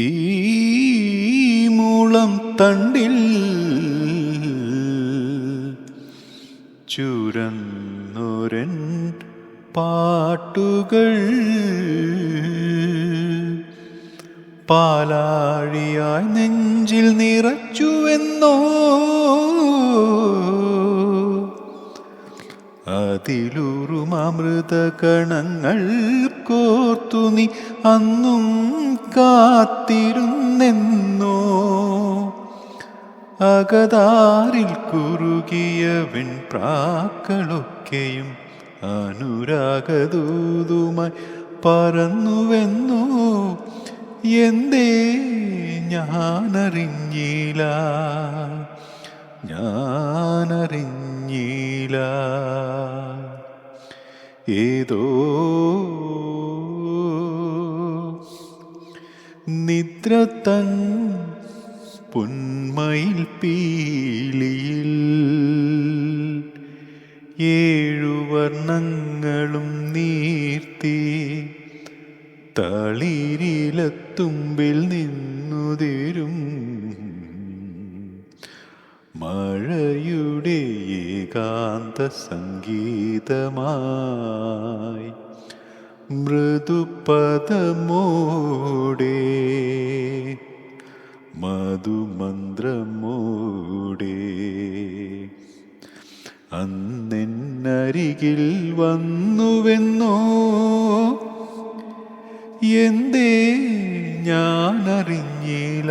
ഈ മൂളം തണ്ടിൽ ചുരന്നൊരൻ പാട്ടുകൾ പാലാഴിയായി നെഞ്ചിൽ നിറച്ചുവെന്നോ അതിലൂറും അമൃതകണങ്ങൾ കോർത്തു നീ അന്നും കാത്തിരുന്നെന്നോ അകതാരിൽ കുറുകിയ വെൺപ്രാക്കളൊക്കെയും അനുരാഗദൂതുമായി പറന്നുവെന്നോ എന്തേ ഞാനറിഞ്ഞില്ല ഏതോ നിദ്ര തൻ പൊന്മയിൽ പീലിയിൽ 7 വർണ്ണങ്ങളും നീർത്തി തളിരിലത്തുമ്പിൽ നിന്നുതിരും മഴയുടെ ഏകാന്ത സംഗീതമായി മൃദുപദമോടെ മധുമന്ത്രമോടെ അന്നെന്നരികിൽ വന്നുവെന്നോ എന്തേ ഞാനറിഞ്ഞില്ല